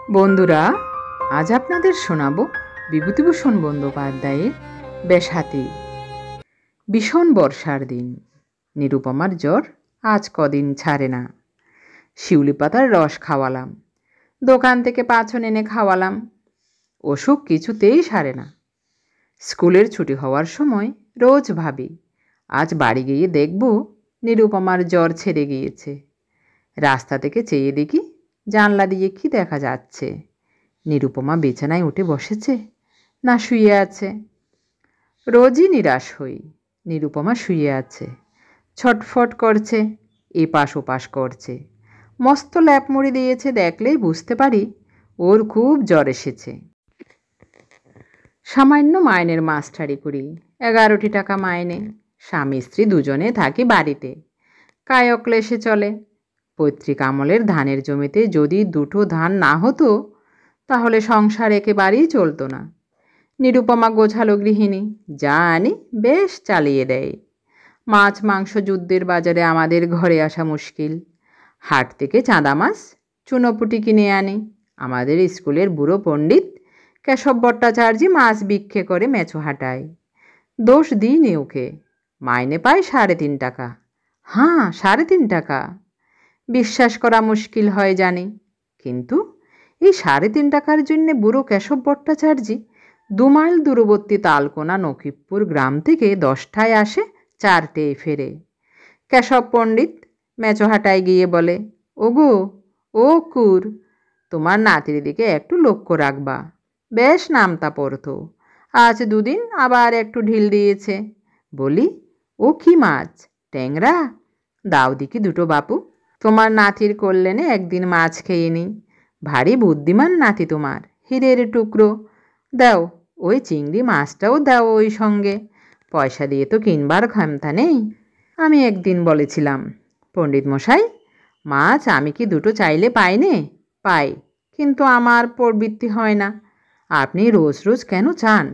বন্ধুরা, আজ আপনাদের শোনাব বিভূতিভূষণ বন্দ্যোপাধ্যায়ের বেশহাতি। ভীষণ বর্ষার দিন, নিরুপমার জ্বর আজ কদিন ছাড়ে না। শিউলি পাতার রস খাওয়ালাম, দোকান থেকে পাঁচন এনে খাওয়ালাম, অসুখ কিছুতেই সারে না। স্কুলের ছুটি হওয়ার সময় রোজ ভাবি আজ বাড়ি গিয়ে দেখব নিরুপমার জ্বর ছেড়ে গিয়েছে। রাস্তা থেকে চেয়ে দেখি জানলা দিয়ে কি দেখা যাচ্ছে, নিরুপমা বিছানায় উঠে বসেছে না শুয়ে আছে। রোজই নিরাশ হই, নিরুপমা শুয়ে আছে, ছটফট করছে, এপাশ ওপাশ করছে, মস্ত ল্যাপ মুড়ি দিয়েছে, দেখলেই বুঝতে পারি ওর খুব জ্বর এসেছে। সামান্য মাইনের মাস্টারি করি, 11টি টাকা মাইনে। স্বামী স্ত্রী দুজনে থাকি বাড়িতে, কায়ক ক্লেশে চলে। পৈতৃক আমলের ধানের জমিতে যদি দুটো ধান না হতো তাহলে সংসার একেবারেই চলতো না। নিরুপমা গোছালো গৃহিণী, যা আনি বেশ চালিয়ে দেয়। মাছ মাংস যুদ্ধের বাজারে আমাদের ঘরে আসা মুশকিল। হাট থেকে চাঁদা মাছ চুনোপুটি কিনে আনি। আমাদের স্কুলের বুড়ো পণ্ডিত কেশব ভট্টাচার্যি মাছ বিক্রি করে মেছো হাঁটায়। দোষ দিইনি ওকে, মাইনে পায় 3.5 টাকা। হ্যাঁ, 3.5 টাকা। বিশ্বাস করা মুশকিল হয় জানি, কিন্তু এই 3.5 টাকার জন্যে বুড়ো কেশব ভট্টাচার্যি 2 মাইল দূরবর্তী তালকোনা নকিবপুর গ্রাম থেকে 10টায় আসে, 4টেয় ফেরে। কেশব পণ্ডিত মেচোহাটায় গিয়ে বলে, ওগো ও কুর, তোমার নাতির দিকে একটু লক্ষ্য রাখবা, বেশ নামতা পড়তো, আজ 2 দিন আবার একটু ঢিল দিয়েছে। বলি, ও কি মাছ? ট্যাংরা? দাও দিকি 2টো বাপু, তোমার নাতির কল্যাণে একদিন মাছ খেয়ে নি। ভারী বুদ্ধিমান নাতি তোমার, হীরের টুকরো। দাও, ওই চিংড়ি মাছটাও দাও ওই সঙ্গে, পয়সা দিয়ে তো কিনবার ক্ষমতা নেই। আমি একদিন বলেছিলাম, পণ্ডিত মশাই, মাছ আমি কি 2টো চাইলে পাই নে? পাই, কিন্তু আমার প্রবৃত্তি হয় না। আপনি রোজ রোজ কেন চান?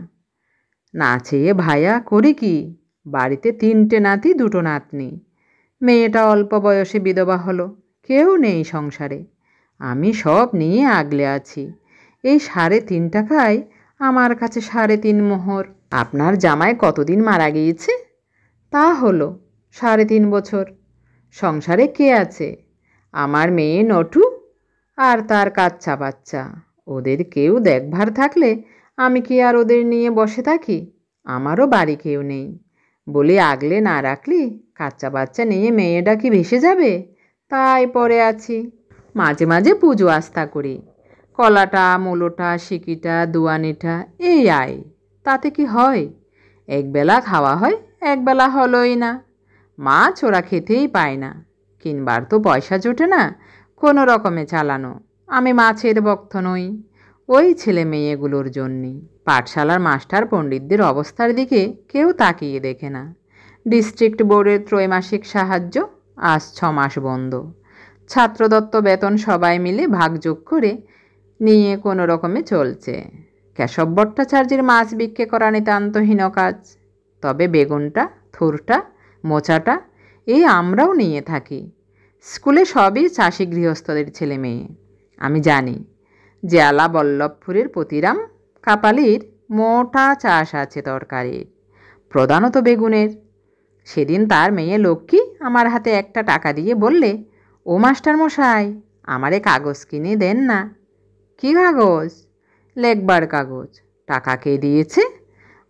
না চেয়ে ভায়া করি কি? বাড়িতে 3টে নাতি 2টো নাতনি। মেয়েটা অল্প বয়সে বিধবা হলো, কেউ নেই সংসারে। আমি সব নিয়ে আগলে আছি। এই 3.5 টাকায় আমার কাছে 3.5 মোহর। আপনার জামাই কতদিন মারা গিয়েছে? তা হলো 3.5 বছর। সংসারে কে আছে? আমার মেয়ে নটু আর তার কাচ্চা বাচ্চা। ওদের কেউ দেখভার থাকলে আমি কি আর ওদের নিয়ে বসে থাকি? আমারও বাড়ি কেউ নেই বলে আগলে না রাখলি কাচ্চা বাচ্চা নিয়ে মেয়েটা কি ভেসে যাবে? তাই পরে আছি। মাঝে মাঝে পুজো আস্থা করি, কলাটা মূলোটা সিকিটা দুয়ানিটা এই আয়, তাতে কি হয়? একবেলা খাওয়া হয়, একবেলা হলোই না। মাছ ওরা খেতেই পায় না, কিনবার তো পয়সা জোটে না, কোনো রকমে চালানো। আমি মাছের ভক্ত নই, ওই ছেলে মেয়েগুলোর জন্যই। পাঠশালার মাস্টার পণ্ডিতদের অবস্থার দিকে কেউ তাকিয়ে দেখে না। ডিস্ট্রিক্ট বোর্ডের ত্রৈমাসিক সাহায্য আজ 6 মাস বন্ধ। ছাত্রদত্ত বেতন সবাই মিলে ভাগযোগ করে নিয়ে কোনো রকমে চলছে। কেশব ভট্টাচার্যের মাছ বিক্রি করা নিতান্তহীন কাজ। তবে বেগুনটা, থুরটা, মোচাটা এই আমরাও নিয়ে থাকি। স্কুলে সবই চাষি গৃহস্থদের ছেলে মেয়ে। আমি জানি জেলা বল্লভপুরের পতিরাম কাপালির মোটা চাষ আছে তরকারির, প্রধানত বেগুনের। সেদিন তার মেয়ে লক্ষ্মী আমার হাতে একটা টাকা দিয়ে বললে, ও মাস্টার মশাই, আমারে কাগজ কিনে দেন না। কি কাগজ? লেখবার কাগজ। টাকা কে দিয়েছে?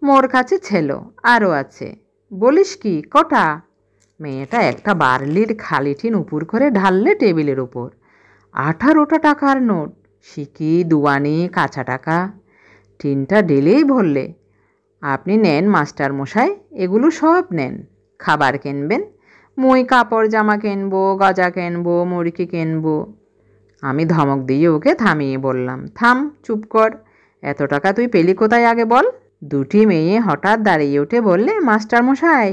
মোর কাছে ছিল, আরও আছে। বলিস কি, কটা? মেয়েটা একটা বার্লির খালি টিন উপর করে ঢাললে টেবিলের উপর। 18টা টাকার নোট, সিকি দুয়ানি কাঁচা টাকা। টিনটা ঢেলেই বললে, আপনি নেন মাস্টার মশাই, এগুলো সব নেন। খাবার কিনবেন, মুই কাপড় জামা কিনবো, গজা কিনবো, মুরগি কিনবো। আমি ধমক দিয়ে ওকে থামিয়ে বললাম, থাম, চুপ কর, এত টাকা তুই পেলি কোথায় আগে বল। 2টি মেয়ে হঠাৎ দাঁড়িয়ে উঠে বললে, মাস্টার মশাই,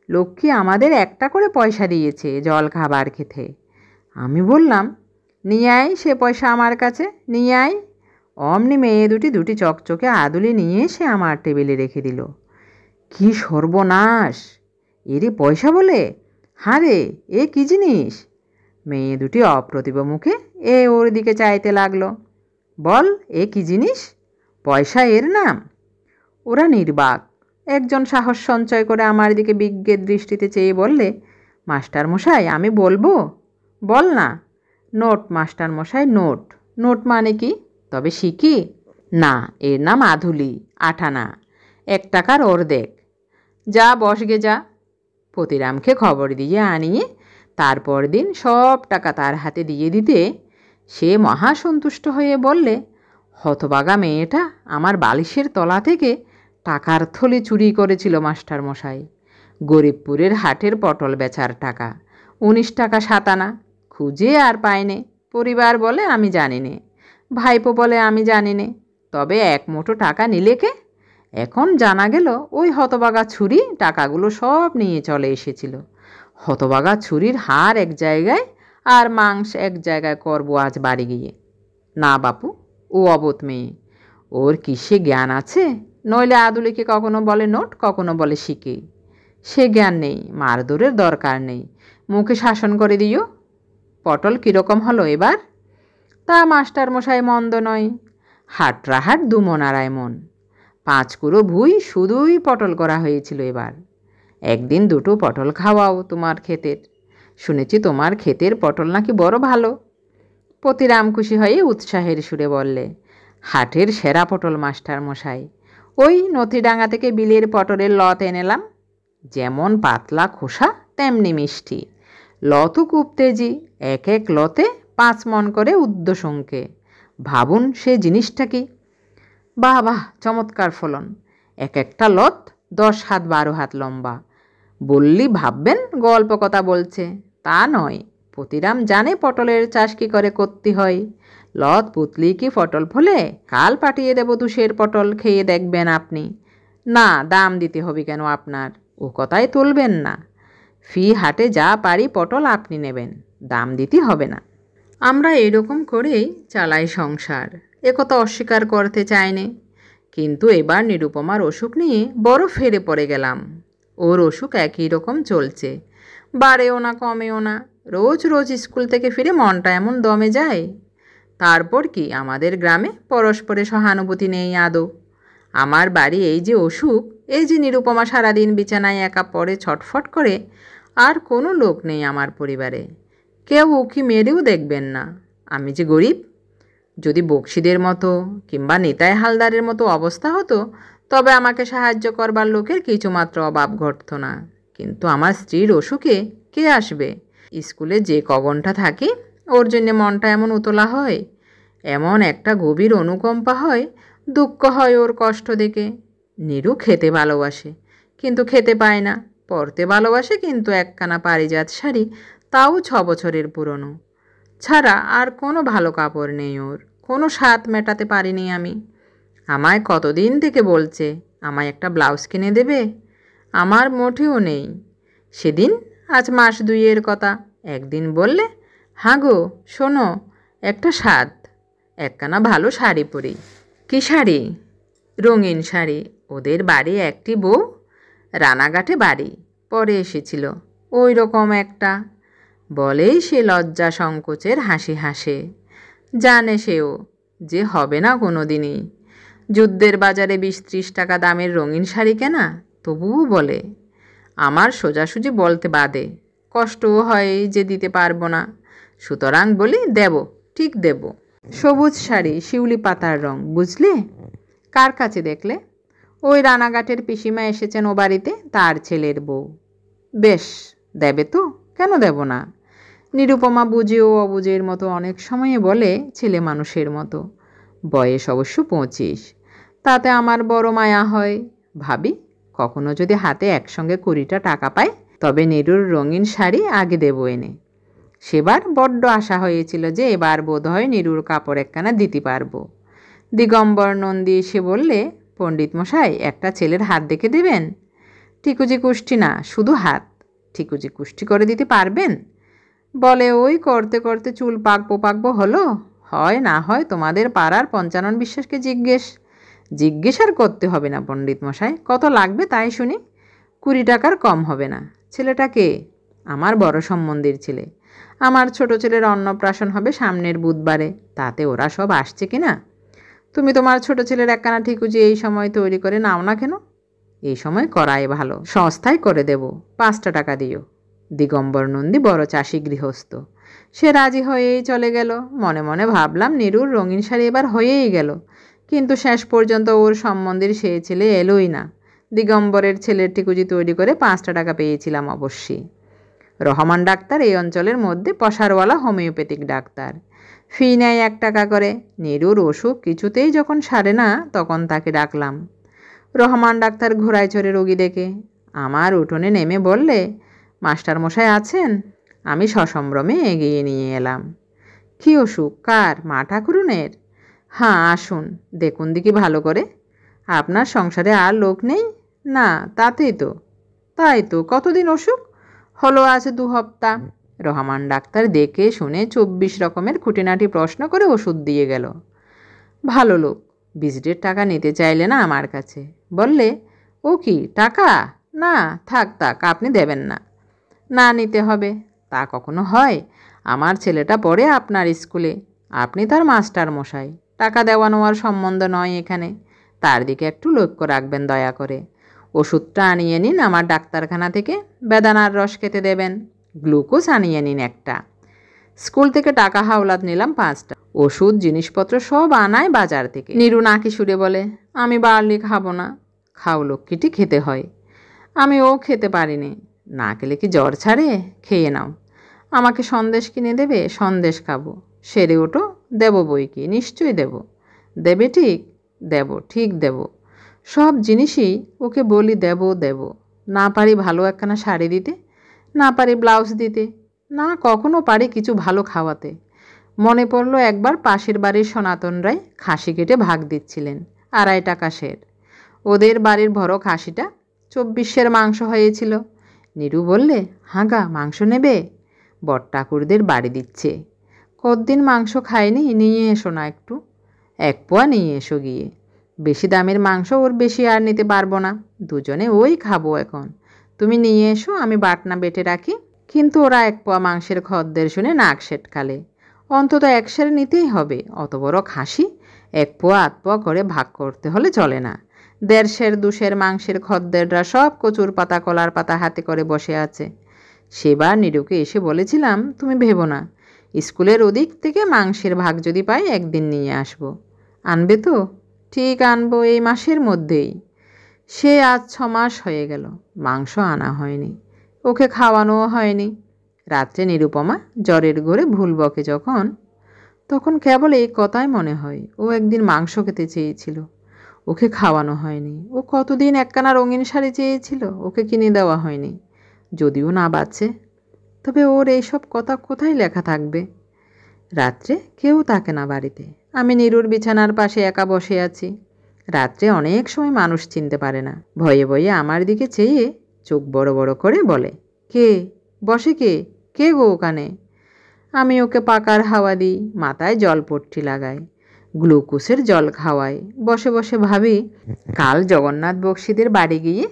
লক্ষ্মী আমাদের একটা করে পয়সা দিয়েছে জল খাবার খেতে। আমি বললাম, নিয়ে আয় সে পয়সা আমার কাছে, নিয়ে আয়। অমনি মেয়ে 2টি চকচকে আদুলি নিয়ে এসে আমার টেবিলে রেখে দিল। কি সর্বনাশ! এরই পয়সা বলে? হ্যাঁ রে, এ কি জিনিস? মেয়ে 2টি অপ্রতিভ মুখে ওর দিকে চাইতে লাগলো। বল, এ কি জিনিস? পয়সা এর নাম? ওরা নির্বাক। একজন সাহস সঞ্চয় করে আমার দিকে বিজ্ঞের দৃষ্টিতে চেয়ে বললে, মাস্টার মশাই, আমি বলবো? বল না। নোট মাস্টার মশাই, নোট। নোট মানে কি? তবে শিখি। না, এর নাম আধুলি, আঠানা, 1 টাকার অর্ধেক। যা বসগে যা। পতিরামকে খবর দিয়ে আনিয়ে তারপর দিন সব টাকা তার হাতে দিয়ে দিতে সে মহা সন্তুষ্ট হয়ে বললে, হতবাগা মেয়েটা আমার বালিশের তলা থেকে টাকার থলি চুরি করেছিল মাস্টার মশাই। গরিবপুরের হাটের পটল বেচার টাকা, 19 টাকা 7 আনা। খুঁজে আর পায়নে। পরিবার বলে আমি জানি নে, ভাইপো বলে আমি জানি নে, তবে 1 মুঠো টাকা নিলে কে? এখন জানা গেল ওই হতবাগা ছুরি টাকাগুলো সব নিয়ে চলে এসেছিল। হতবাগা ছুরির হাড় এক জায়গায় আর মাংস এক জায়গায় করবো আজ বাড়ি গিয়ে। না বাপু, ও অবোধ মেয়ে, ওর কিসে জ্ঞান আছে? নইলে আদুলিকে কখনো বলে নোট, কখনো বলে শিখে। সে জ্ঞান নেই, মারধরের দরকার নেই, মুখে শাসন করে দিও। পটল কীরকম হলো এবার? তা মাস্টার মশাই মন্দ নয়। হাটরাহাট 2 মণ আড়াই মণ, 5 কুড়ো ভুঁই শুধুই পটল করা হয়েছিল এবার। একদিন 2টো পটল খাওয়াও তোমার ক্ষেতের। শুনেছি তোমার ক্ষেতের পটল নাকি বড় ভালো। পতিরাম খুশি হয়ে উৎসাহের সুরে বললে, হাটের সেরা পটল মাস্টার মশাই। ওই নথিডাঙ্গা থেকে বিলের পটলের লত এনেলাম। যেমন পাতলা খোসা তেমনি মিষ্টি। লতও খুব তেজি, 1 লতে 5 মণ করে উর্ধ্বসংখ্যে। ভাবুন সে জিনিসটা কি! বাহ বাহ, চমৎকার ফলন। একটা লত 10 হাত 12 হাত লম্বা। বললি ভাববেন গল্প কথা বলছে, তা নয়। পতিরাম জানে পটলের চাষ কী করে করতে হয়। লত পুতলি কি পটল ফলে? কাল পাঠিয়ে দেব 200 পটল, খেয়ে দেখবেন আপনি। না, দাম দিতে হবে কেন আপনার? ও কথাই তুলবেন না। ফি হাটে যা পারি পটল আপনি নেবেন, দাম দিতে হবে না। আমরা এরকম করেই চালাই সংসার, একথা অস্বীকার করতে চাইনে। কিন্তু এবার নিরুপমার অসুখ নিয়ে বড় ফেরে পড়ে গেলাম। ওর অসুখ একই রকম চলছে, বাড়েও না কমেও না। রোজ রোজ স্কুল থেকে ফিরে মনটা এমন দমে যায়। তারপর কি আমাদের গ্রামে পরস্পরে সহানুভূতি নেই আদৌ। আমার বাড়ি এই যে অসুখ, এই যে নিরুপমা সারাদিন বিছানায় একা পড়ে ছটফট করে, আর কোনো লোক নেই আমার পরিবারে। কেউ উকি মেরেও দেখবেন না। আমি যে গরিব। যদি বক্সিদের মতো কিংবা নিতাই হালদারের মতো অবস্থা হতো, তবে আমাকে সাহায্য করবার লোকের কিছুমাত্র অভাব ঘটত না। কিন্তু আমার স্ত্রীর অসুখে কে আসবে? স্কুলে যে কগনটা থাকি, ওর জন্যে মনটা এমন উতলা হয়, এমন একটা গভীর অনুকম্পা হয়, দুঃখ হয় ওর কষ্ট দেখে। নিরু খেতে ভালোবাসে, কিন্তু খেতে পায় না। পরতে ভালোবাসে, কিন্তু একখানা পারিজাত শাড়ি, তাও 6 বছরের পুরনো, ছাড়া আর কোনো ভালো কাপড় নেই ওর। কোনো স্বাদ মেটাতে পারিনি আমি। আমায় কতদিন থেকে বলছে আমায় একটা ব্লাউজ কিনে দেবে, আমার মোটেও নেই। সেদিন আজ মাস 2 কথা, একদিন বললে, হাঁ গো শোনো, একটা স্বাদ, একখানা ভালো শাড়ি পরি। কি শাড়ি? রঙিন শাড়ি। ওদের বাড়ি একটি বউ, রানাঘাটে বাড়ি, পরে এসেছিল, ওই রকম একটা। বলেই সে লজ্জা সংকোচের হাসি হাসে। জানে সেও যে হবে না কোনো দিনই। যুদ্ধের বাজারে 20-30 টাকা দামের রঙিন শাড়ি কেনা, তবুও বলে। আমার সোজাসুজি বলতে বাদে, কষ্টও হয় যে দিতে পারবো না। সুতরাং বলি, দেব, ঠিক দেব। সবুজ শাড়ি, শিউলি পাতার রং, বুঝলে? কার কাছে দেখলে? ওই রানাঘাটের পিসিমা এসেছেন ও বাড়িতে, তার ছেলের বউ। বেশ, দেবে তো, কেন দেব না? নিরুপমা বুঝে ও অবুঝের মতো অনেক সময়ে বলে, ছেলে মানুষের মতো। বয়স অবশ্য 25। তাতে আমার বড় মায়া হয়। ভাবি, কখনো যদি হাতে একসঙ্গে 20টা টাকা পাই, তবে নিরুর রঙিন শাড়ি আগে দেবো এনে। সেবার বড্ড আশা হয়েছিল যে এবার বোধহয় নিরুর কাপড় একখানা দিতে পারবো। দিগম্বর নন্দী এসে বললে, পণ্ডিত মশাই, একটা ছেলের হাত দেখে দেবেন। ঠিকুজি কুষ্টি না, শুধু হাত। ঠিকুজি কুষ্টি করে দিতে পারবেন? বলে, ওই করতে করতে চুল পাকবো হলো। হয় না হয় তোমাদের পাড়ার 55 বিশ্বাসকে জিজ্ঞেস আর করতে হবে না পণ্ডিত মশাই। কত লাগবে তাই শুনি? 20 টাকার কম হবে না। ছেলেটা কে? আমার বড় সম্বন্ধীর ছেলে। আমার ছোট ছেলের অন্নপ্রাশন হবে সামনের বুধবারে, তাতে ওরা সব আসছে কি না? তুমি তোমার ছোট ছেলের একখানা ঠিকুজি এই সময় তৈরি করে নাও না কেন? এই সময় করাই ভালো, সস্তায় করে দেব, 5টা টাকা দিও। দিগম্বর নন্দী বড় চাষি গৃহস্থ, সে রাজি হয়েই চলে গেল। মনে মনে ভাবলাম নীরুর রঙিন শাড়ি এবার হয়েই গেল, কিন্তু শেষ পর্যন্ত ওর সম্বন্ধের সে ছেলে এলোই না। দিগম্বরের ছেলের ঠিকুজি তৈরি করে 5টা টাকা পেয়েছিলাম অবশ্যই। রহমান ডাক্তার এই অঞ্চলের মধ্যে পসারওয়ালা হোমিওপ্যাথিক ডাক্তার, ফি নেয় 1 টাকা করে। নীরুর অসুখ কিছুতেই যখন সারে না, তখন তাকে ডাকলাম। রহমান ডাক্তার ঘোড়ায় চড়ে রোগী দেখে আমার উঠোনে নেমে বললে, মাস্টার মশাই আছেন? আমি সসম্ভ্রমে এগিয়ে নিয়ে এলাম। কী অসুখ, কার? মা ঠাকুরুনের? হ্যাঁ, আসুন, দেখুন দেখি ভালো করে। আপনার সংসারে আর লোক নেই? না, তাই তো, কতদিন অসুখ? হলো আজ 2 হপ্তা। রহমান ডাক্তার দেখে শুনে 24 রকমের খুঁটিনাটি প্রশ্ন করে ওষুধ দিয়ে গেল। ভালো লোক, ভিজিটের টাকা নিতে চাইলে না আমার কাছে, বললে, ও কি টাকা? না, থাক, আপনি দেবেন না। না নিতে হবে? তা কখনো হয়? আমার ছেলেটা পড়ে আপনার স্কুলে, আপনি তার মাস্টার মশাই, টাকা দেওয়া নেওয়ার সম্বন্ধ নয় এখানে, তার দিকে একটু লক্ষ্য রাখবেন দয়া করে। ওষুধটা আনিয়ে নিন আমার ডাক্তারখানা থেকে, বেদানার রস খেতে দেবেন, গ্লুকোজ আনিয়ে নিন একটা। স্কুল থেকে টাকা হাওলাত নিলাম 5টা, ওষুধ জিনিসপত্র সব আনায় বাজার থেকে। নীরু নাকি সুরে বলে, আমি বার্লি খাবো না। খাও লক্ষ্মীটি, খেতে হয়। আমি ও খেতে পারিনি। না খেলে কি জ্বর ছাড়ে? খেয়ে নাও। আমাকে সন্দেশ কিনে দেবে? সন্দেশ খাবো। সেরে ওঠো, দেব বই কি, নিশ্চয়ই দেব। দেবে? ঠিক দেব। সব জিনিসই ওকে বলি দেব। না পারি ভালো একখানা শাড়ি দিতে, না পারি ব্লাউজ দিতে, না কখনো পারি কিছু ভালো খাওয়াতে। মনে পড়লো একবার পাশের বাড়ির সনাতন রায় খাসি কেটে ভাগ দিচ্ছিলেন, 2.5 টাকা সের। ওদের বাড়ির বড় খাসিটা 24 মাংস হয়েছিল। নীরু বললে, হাঁগা মাংস নেবে? বড়ঠাকুরদের বাড়ি দিচ্ছে, কতদিন মাংস খায়নি, নিয়ে এসো না একটু। 1 পোয়া নিয়ে এসো গিয়ে। বেশি দামের মাংস ওর বেশি আর নিতে পারবো না, দুজনে ওই খাবো এখন। তুমি নিয়ে এসো, আমি বাটনা বেটে রাখি। কিন্তু ওরা 1 পোয়া মাংসের খদ্দের শুনে নাক সেটকালে। অন্তত 1 সের নিতেই হবে, অত বড় খাসি 1 পোয়া 8 পোয়া করে ভাগ করতে হলে চলে না। 1.5 সের 2 সের মাংসের খদ্দেররা সব কচুর পাতা কলার পাতা হাতে করে বসে আছে। সেবার নীরুকে এসে বলেছিলাম, তুমি ভেবো না, স্কুলের ওদিক থেকে মাংসের ভাগ যদি পাই একদিন নিয়ে আসবো। আনবে তো? ঠিক আনবো, এই মাসের মধ্যেই। সে আজ 6 মাস হয়ে গেল, মাংস আনা হয়নি, ওকে খাওয়ানোও হয়নি। রাত্রে নিরুপমা জ্বরের ঘোরে ভুল বকে তখন কেবল এই কথাই মনে হয়, ও একদিন মাংস খেতে চেয়েছিল, ওকে খাওয়ানো হয়নি। ও কতদিন একখানা রঙিন শাড়ি চেয়েছিল, ওকে কিনে দেওয়া হয়নি। যদিও না বাঁচে, তবে ওর এইসব কথা কোথায় লেখা থাকবে? রাত্রে কেউ থাকে না বাড়িতে, আমি নীরুর বিছানার পাশে একা বসে আছি। রাত্রে অনেক সময় মানুষ চিনতে পারে না, ভয়ে ভয়ে আমার দিকে চেয়ে চোখ বড় বড় করে বলে, কে বসে? কে গো ওখানে? আমি ওকে পাকার হাওয়া দিই, মাথায় জলপট্টি লাগাই, গ্লুকোজের জল খাওয়াই। বসে বসে ভাবি, কাল জগন্নাথ বক্সিদের বাড়ি গিয়ে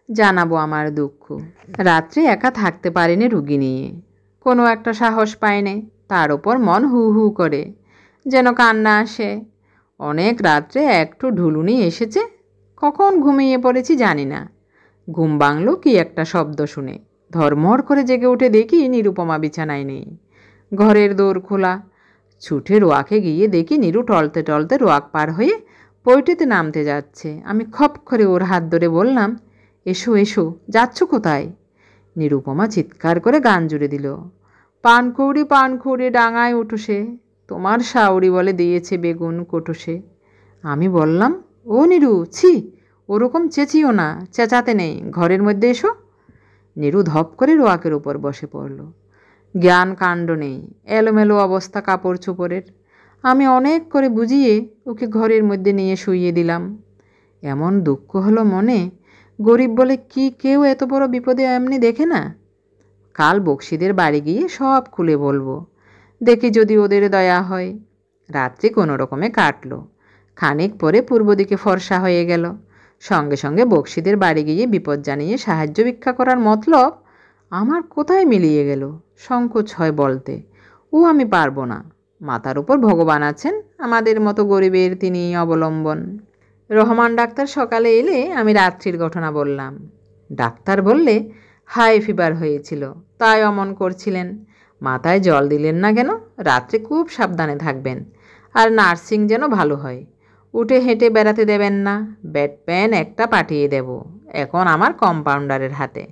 জানাবো আমার দুঃখ। রাত্রে একা থাকতে পারিনি রুগী নিয়ে, কোনো একটা সাহস পাইনি। তার ওপর মন হু হু করে, যেন কান্না আসে। অনেক রাত্রে একটু ঢুলুনি এসেছে, কখন ঘুমিয়ে পড়েছি জানি না। ঘুম ভাঙল কি একটা শব্দ শুনে, ধর্মর করে জেগে উঠে দেখি নিরুপমা বিছানায় নেই, ঘরের দোর খোলা। ছুটে রোয়াকে গিয়ে দেখি নীরু টলতে টলতে রোয়াক পার হয়ে পৈটেতে নামতে যাচ্ছে। আমি খপ করে ওর হাত ধরে বললাম, এসো এসো, যাচ্ছ কোথায়? নিরুপমা চিৎকার করে গান জুড়ে দিল, পানখৌড়ি ডাঙায় উঠোসে, তোমার শাউরি বলে দিয়েছে বেগুন কোটোসে। আমি বললাম, ও নীরু, ছি, ওরকম চেঁচিও না, চেঁচাতে নেই, ঘরের মধ্যে এসো। নীরু ধপ করে রোয়াকের উপর বসে পড়ল। জ্ঞান কাণ্ড নেই, এলোমেলো অবস্থা কাপড় চোপড়ের। আমি অনেক করে বুঝিয়ে ওকে ঘরের মধ্যে নিয়ে শুইয়ে দিলাম। এমন দুঃখ হলো মনে, গরিব বলে কি কেউ এত বড় বিপদে এমনি দেখে না? কাল বক্সিদের বাড়ি গিয়ে সব খুলে বলবো, দেখি যদি ওদের দয়া হয়। রাত্রি কোনো রকমে কাটল। খানিক পরে পূর্ব দিকে ফর্সা হয়ে গেল। সঙ্গে সঙ্গে বক্সিদের বাড়ি গিয়ে বিপদ জানিয়ে সাহায্য ভিক্ষা করার মতলব আমার কোথায় মিলিয়ে গেল, সংকোচ হয় বলতে। ও আমি পারবো না, মাথার উপর ভগবান আছেন, আমাদের মতো গরিবের তিনি অবলম্বন। রহমান ডাক্তার সকালে এলে আমি রাত্রির ঘটনা বললাম। ডাক্তার বললে হাই ফিভার হয়েছিল, তাই অমন করছিলেন। মাথায় জল দিলেন না কেন? রাত্রে খুব সাবধানে থাকবেন, আর নার্সিং যেন ভালো হয়। উঠে হেঁটে বেড়াতে দেবেন না। বেড প্যান একটা পাঠিয়ে দেব, এখন আমার কম্পাউন্ডারের হাতে।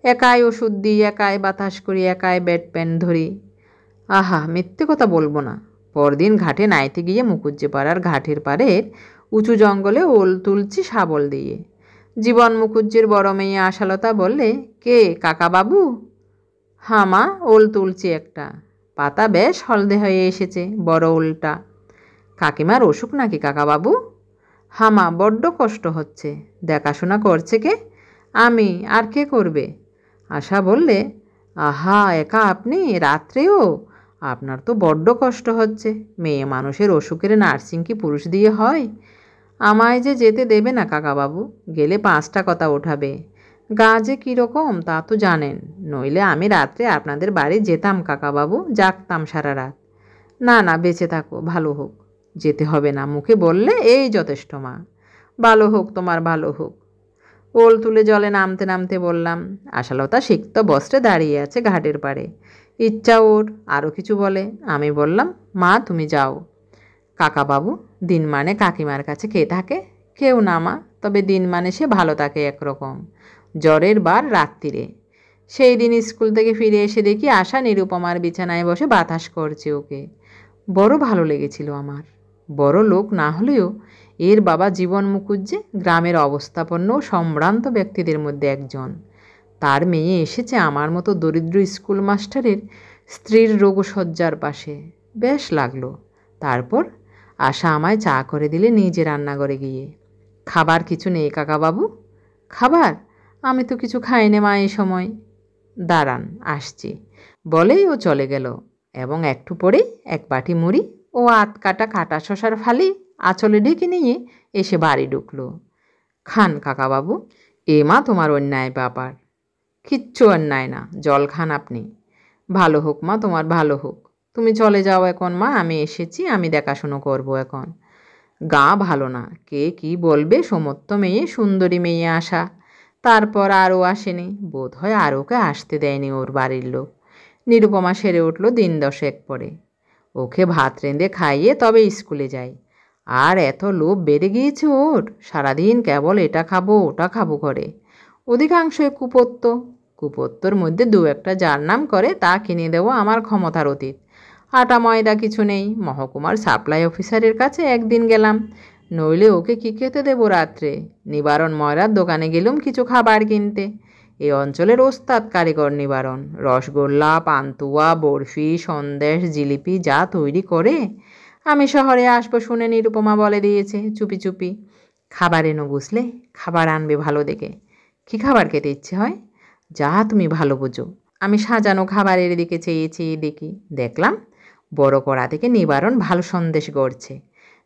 একাই ওষুধ দিই, একাই বাতাস করি, একাই বেড প্যান ধরি। আহা, মিথ্যে কথা বলবো না। পরদিন ঘাটে নাইতে গিয়ে মুকুজ্জেপাড়ার ঘাটের পাড়ের উঁচু জঙ্গলে ওল তুলছি শাবল দিয়ে। জীবন মুকুজ্জের বড় মেয়ে আশালতা বললে, কে কাকাবাবু? হ্যাঁ মা, ওল তুলছি একটা। পাতা বেশ হলদে হয়ে এসেছে, বড় ওলটা। কাকিমার অসুখ নাকি কাকাবাবু? হ্যাঁ মা, বড্ড কষ্ট হচ্ছে। দেখাশোনা করছে কে? আমি, আর কে করবে? আশা বললে, আহা, একা আপনি রাত্রেও? আপনার তো বড্ড কষ্ট হচ্ছে। মেয়ে মানুষের অসুখের নার্সিং কি পুরুষ দিয়ে হয়? আমায় যে যেতে দেবে না কাকাবাবু, গেলে 5টা কথা ওঠাবে। গা যে কীরকম তা তো জানেন, নইলে আমি রাত্রে আপনাদের বাড়ি যেতাম কাকাবাবু, জাগতাম সারা রাত। না না, বেঁচে থাকো, ভালো হোক। যেতে হবে না, মুখে বললে এই যথেষ্ট মা। ভালো হোক তোমার, ভালো হোক। ওল তুলে জলে নামতে নামতে বললাম। আশালতা সিক্ত বস্ত্রে দাঁড়িয়ে আছে ঘাটের পাড়ে। ইচ্ছা ওর আরও কিছু বলে। আমি বললাম, মা তুমি যাও। কাকাবাবু, দিন মানে কাকিমার কাছে কে থাকে? কেউ না মা, তবে দিন মানে সে ভালো থাকে একরকম। জ্বরের বার রাত্রিরে। সেই দিন স্কুল থেকে ফিরে এসে দেখি আশা নিরুপমার বিছানায় বসে বাতাস করছে ওকে। বড় ভালো লেগেছিল আমার। বড় লোক না হলেও এর বাবা জীবন মুকুজ্জে গ্রামের অবস্থাপন্ন ও সম্ভ্রান্ত ব্যক্তিদের মধ্যে একজন। তার মেয়ে এসেছে আমার মতো দরিদ্র স্কুল মাস্টারের স্ত্রীর রোগশয্যার পাশে। বেশ লাগলো। তারপর আশা আমায় চা করে দিলে নিজে রান্নাঘরে গিয়ে। খাবার কিছু নেই কাকাবাবু? খাবার? আমি তো কিছু খাইনি মা এই সময়। দাঁড়ান, আসছি। বলেই ও চলে গেল, এবং একটু পরেই এক বাটি মুড়ি ও আধ কাটা কাটা শশার ফালি আঁচলে ঢেকে নিয়ে এসে বাড়ি ঢুকলো। খান কাকাবাবু। এ মা তোমার অন্যায় ব্যাপার। কিচ্ছু অন্যায় না, জল খান আপনি। ভালো হোক মা, তোমার ভালো হোক। তুমি চলে যাও এখন মা, আমি এসেছি, আমি দেখাশুনো করবো এখন। গা ভালো না, কে কি বলবে, সমস্ত মেয়ে, সুন্দরী মেয়ে আশা। তারপর আরও আসেনি, বোধ হয় আর ওকে আসতে দেয়নি ওর বাড়ির লোক। নিরুপমা সেরে উঠল দিন 10 পরে। ওকে ভাত রেঁধে খাইয়ে তবে স্কুলে যাই। আর এত লোভ বেড়ে গিয়েছে ওর, সারাদিন কেবল এটা খাবো ওটা খাবো করে। অধিকাংশই কুপত্য। কুপত্তর মধ্যে 2-1টা যার নাম করে তা কিনে দেওয়া আমার ক্ষমতার অতীত। আটা ময়দা কিছু নেই। মহকুমার সাপ্লাই অফিসারের কাছে একদিন গেলাম, নইলে ওকে কি খেতে দেবো রাত্রে। নিবারণ ময়রার দোকানে গেলুম কিছু খাবার কিনতে। এই অঞ্চলের ওস্তাদ কারিগর নিবারণ। রসগোল্লা, পান্তুয়া, বরফি, সন্দেশ, জিলিপি যা তৈরি করে। আমি শহরে আসবো শুনে নিরুপমা বলে দিয়েছে চুপি চুপি। খাবার এনো বুঝলে, খাবার আনবে ভালো দেখে। কী খাবার খেতে ইচ্ছে হয়? যা তুমি ভালো বোঝো। আমি সাজানো খাবারের দিকে চেয়ে চেয়ে দেখি, দেখলাম বড় কড়া থেকে নিবারণ ভালো সন্দেশ গড়ছে।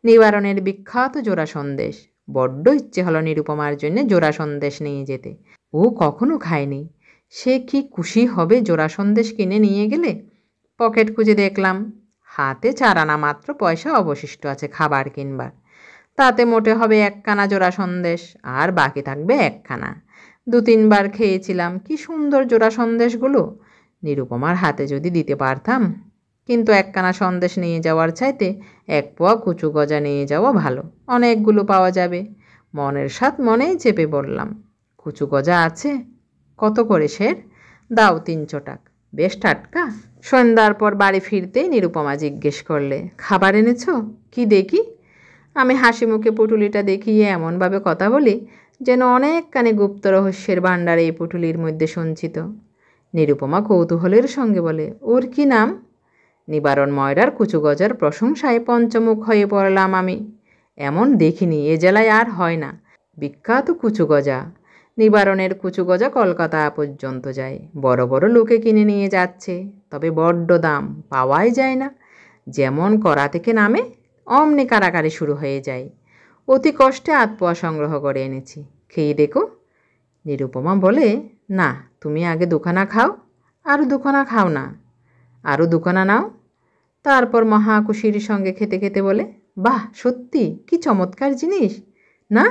নিবারণের বিখ্যাত জোড়া সন্দেশ। বড্ড ইচ্ছে হলো নিরুপমার জন্য জোড়া সন্দেশ নিয়ে যেতে। ও কখনো খায়নি। সে কি খুশি হবে জোড়া সন্দেশ কিনে নিয়ে গেলে। পকেট খুঁজে দেখলাম হাতে 4 আনা মাত্র পয়সা অবশিষ্ট আছে খাবার কিনবার। তাতে মোটে হবে 1খানা জোড়া সন্দেশ, আর বাকি থাকবে 1খানা। 2-3বার খেয়েছিলাম, কি সুন্দর জোড়া সন্দেশগুলো। নিরুপমার হাতে যদি দিতে পারতাম। কিন্তু 1খানা সন্দেশ নিয়ে যাওয়ার চাইতে 1 পোয়া কুচু গজা নিয়ে যাওয়া ভালো, অনেকগুলো পাওয়া যাবে। মনের স্বাদ মনেই চেপে বললাম, কুচু গজা আছে? কত করে সের? দাও 300 টাকা। বেশ টাটকা। সন্ধ্যার পর বাড়ি ফিরতেই নিরুপমা জিজ্ঞেস করলে, খাবার এনেছো? কি দেখি। আমি হাসি মুখে পুটুলিটা দেখিয়ে এমনভাবে কথা বলি যেন অনেকখানি গুপ্ত রহস্যের ভাণ্ডার এই পুটুলির মধ্যে সঞ্চিত। নিরুপমা কৌতূহলের সঙ্গে বলে, ওর কি নাম? নিবারণ ময়রার কুচু গজার প্রশংসায় পঞ্চমুখ হয়ে পড়লাম আমি। এমন দেখিনি, এ জেলায় আর হয় না। বিখ্যাত কুচু গজা। নিবারণের কুচু গজা কলকাতা পর্যন্ত যায়। বড় বড় লোকে কিনে নিয়ে যাচ্ছে, তবে বড্ড দাম, পাওয়াই যায় না। যেমন কড়া থেকে নামে অমনি কারাকারি শুরু হয়ে যায়। অতি কষ্টে 8 পোয়া সংগ্রহ করে এনেছি, খেয়ে দেখো। নিরুপমা বলে, না, তুমি আগে দুখানা খাও, আরও দুখানা খাও না, আরও দুখানা নাও। তারপর মহা খুশির সঙ্গে খেতে খেতে বলে, বাহ, সত্যি কি চমৎকার জিনিস না?